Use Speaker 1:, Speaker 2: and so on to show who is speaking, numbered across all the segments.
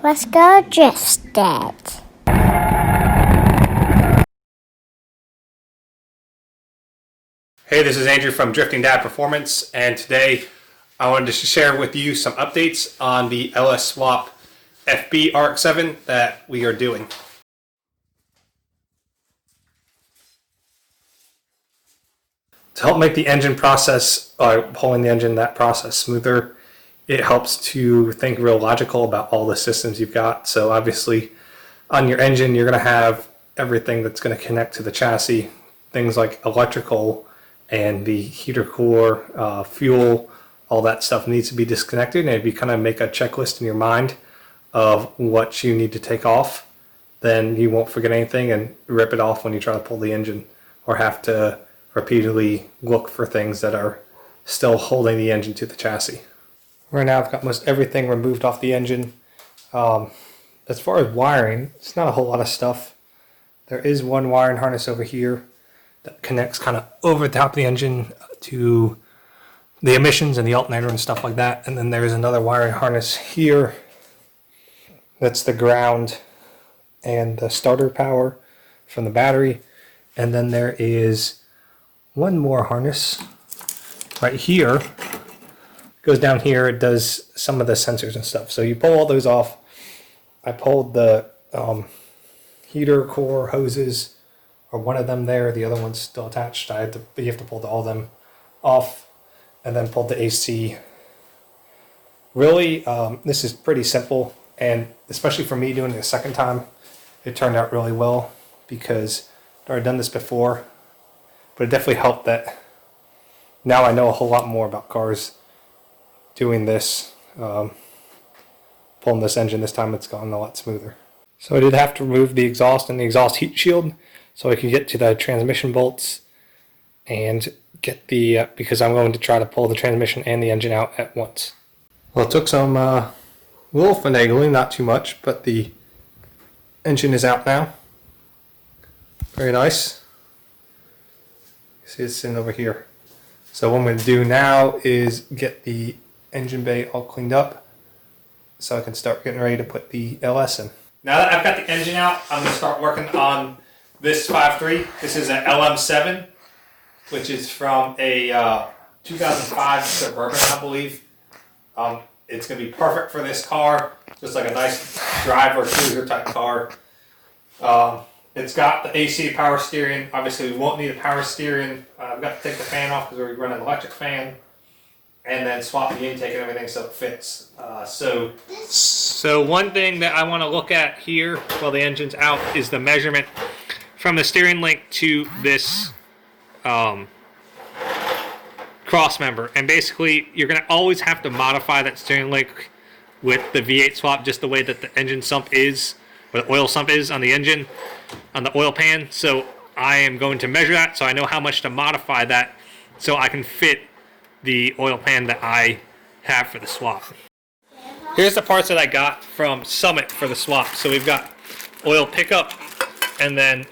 Speaker 1: Let's go drift it.
Speaker 2: Hey, this is Andrew from Drifting Dad Performance, and today I wanted to share with you some updates on the LS Swap FB RX7 that we are doing. To help make the engine process, pulling the engine, that process smoother, it helps to think real logical about all the systems you've got. So obviously on your engine, you're going to have everything that's going to connect to the chassis, things like electrical and the heater, cooler, fuel, all that stuff needs to be disconnected. And if you kind of make a checklist in your mind of what you need to take off, then you won't forget anything and rip it off when you try to pull the engine or have to repeatedly look for things that are still holding the engine to the chassis. Right now I've got most everything removed off the engine. As far as wiring, it's not a whole lot of stuff. There is one wiring harness over here that connects kind of over the top of the engine to the emissions and the alternator and stuff like that. And then there's another wiring harness here that's the ground and the starter power from the battery. And then there is one more harness right here. Goes down here, it does some of the sensors and stuff. So you pull all those off. I pulled the heater core hoses, or one of them there, the other one's still attached. You have to pull all of them off, and then pulled the AC. Really, this is pretty simple, and especially for me doing it a second time, it turned out really well because I've already done this before, but it definitely helped that now I know a whole lot more about cars doing this, pulling this engine. This time it's gone a lot smoother. So I did have to remove the exhaust and the exhaust heat shield so I could get to the transmission bolts and get the, because I'm going to try to pull the transmission and the engine out at once. Well, it took some little finagling, not too much, but the engine is out now. Very nice. See, it's sitting over here. So what I'm going to do now is get the engine bay all cleaned up so I can start getting ready to put the LS in. Now that I've got the engine out, I'm going to start working on this 5.3. This is an LM7, which is from a 2005 Suburban, I believe. It's going to be perfect for this car, just like a nice drive or cruiser type car. It's got the AC power steering. Obviously, we won't need a power steering. I've got to take the fan off because we're running an electric fan, and then swap the intake and everything so it fits. So one thing that I want to look at here while the engine's out is the measurement from the steering link to this cross member. And basically, you're going to always have to modify that steering link with the V8 swap just the way that the engine sump is, or the oil sump is on the engine, on the oil pan. So I am going to measure that so I know how much to modify that so I can fit the oil pan that I have for the swap. Here's the parts that I got from Summit for the swap. So we've got oil pickup and then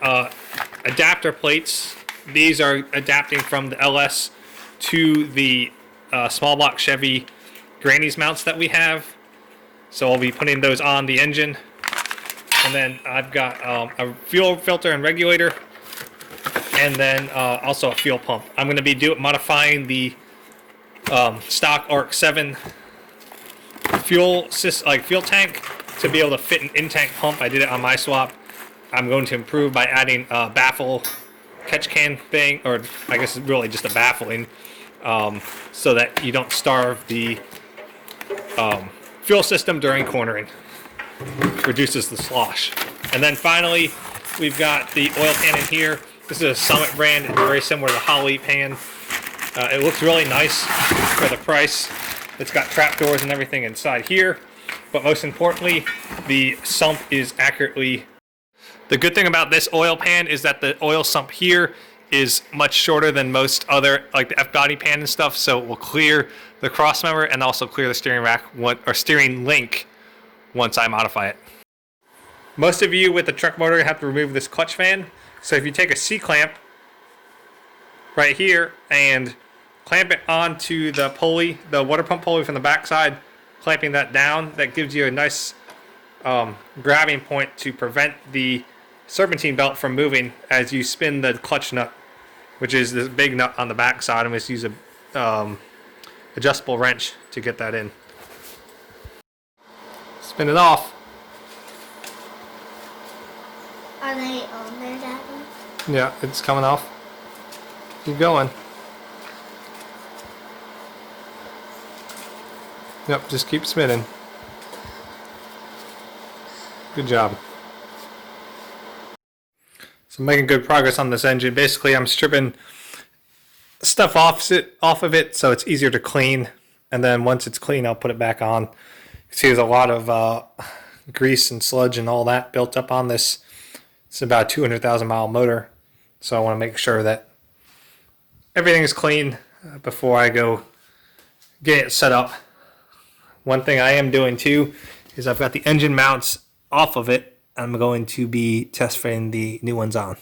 Speaker 2: adapter plates. These are adapting from the LS to the small block Chevy granny's mounts that we have. So I'll be putting those on the engine. And then I've got a fuel filter and regulator, and then also a fuel pump. I'm going to be modifying the stock RX7 fuel tank to be able to fit an in-tank pump. I did it on my swap. I'm going to improve by adding a baffle catch can thing, or I guess it's really just a baffling, so that you don't starve the fuel system during cornering. Reduces the slosh. And then finally, we've got the oil pan in here. This is a Summit brand. It's very similar to the Holly pan. It looks really nice for the price. It's got trap doors and everything inside here. But most importantly, the sump is accurately. The good thing about this oil pan is that the oil sump here is much shorter than most other, like the F-body pan and stuff. So it will clear the cross member and also clear the steering rack or steering link once I modify it. Most of you with the truck motor have to remove this clutch fan. So if you take a C-clamp right here and clamp it onto the pulley, the water pump pulley from the backside, clamping that down, that gives you a nice grabbing point to prevent the serpentine belt from moving as you spin the clutch nut, which is this big nut on the back side. I'm going to use a adjustable wrench to get that in. Spin it off.
Speaker 1: Are they on there, Daddy?
Speaker 2: Yeah, it's coming off. Keep going. Yep, just keep spinning. Good job. So I'm making good progress on this engine. Basically, I'm stripping stuff off of it so it's easier to clean. And then once it's clean, I'll put it back on. You can see there's a lot of grease and sludge and all that built up on this. It's about a 200,000 mile motor. So I want to make sure that everything is clean before I go get it set up. One thing I am doing too is I've got the engine mounts off of it. I'm going to be test fitting the new ones on.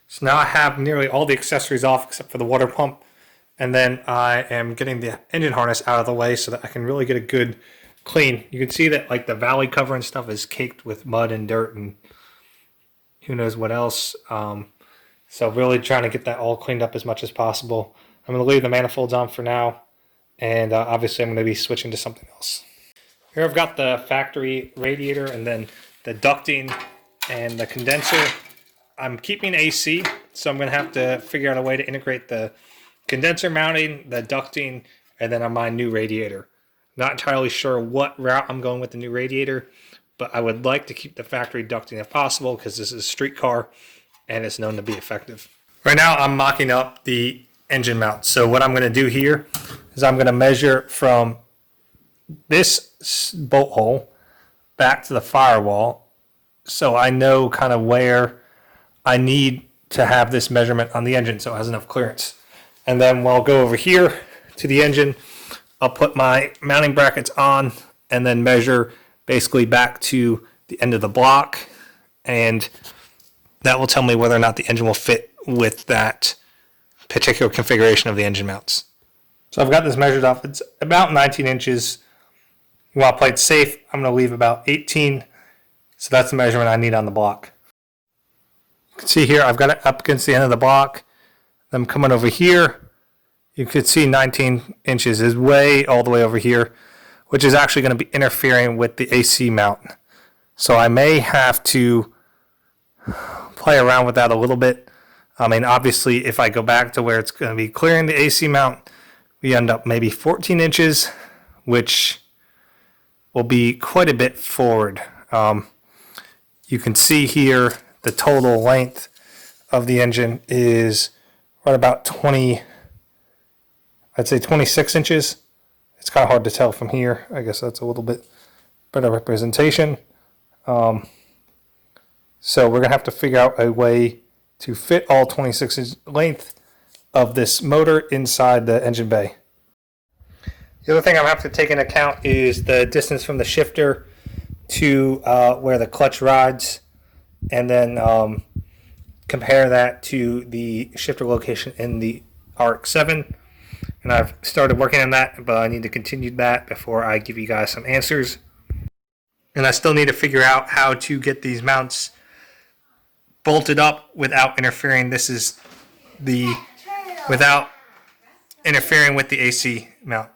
Speaker 2: So now I have nearly all the accessories off except for the water pump. And then I am getting the engine harness out of the way so that I can really get a good clean. You can see that like the valley cover and stuff is caked with mud and dirt and who knows what else. So really trying to get that all cleaned up as much as possible. I'm going to leave the manifolds on for now. And obviously I'm going to be switching to something else. Here I've got the factory radiator and then the ducting and the condenser. I'm keeping AC, so I'm going to have to figure out a way to integrate the condenser mounting, the ducting, and then on my new radiator. Not entirely sure what route I'm going with the new radiator, but I would like to keep the factory ducting if possible because this is a street car and it's known to be effective. Right now I'm mocking up the engine mount. So what I'm going to do here is I'm going to measure from this bolt hole back to the firewall so I know kind of where I need to have this measurement on the engine so it has enough clearance. And then when I'll go over here to the engine, I'll put my mounting brackets on and then measure basically back to the end of the block, and that will tell me whether or not the engine will fit with that particular configuration of the engine mounts. So I've got this measured off. It's about 19 inches. You want to play it safe, I'm going to leave about 18. So that's the measurement I need on the block. You can see here I've got it up against the end of the block. I'm coming over here. You could see 19 inches is way all the way over here, which is actually going to be interfering with the AC mount. So I may have to play around with that a little bit. I mean, obviously, if I go back to where it's going to be clearing the AC mount, we end up maybe 14 inches, which will be quite a bit forward. You can see here the total length of the engine is right about 20, I'd say 26 inches. It's kind of hard to tell from here. I guess that's a little bit better representation. So we're going to have to figure out a way to fit all 26 inch length of this motor inside the engine bay. The other thing I'm going to have to take into account is the distance from the shifter to where the clutch rides, and then compare that to the shifter location in the RX7. And I've started working on that, but I need to continue that before I give you guys some answers. And I still need to figure out how to get these mounts bolted up without interfering. This is the without interfering with the AC mount.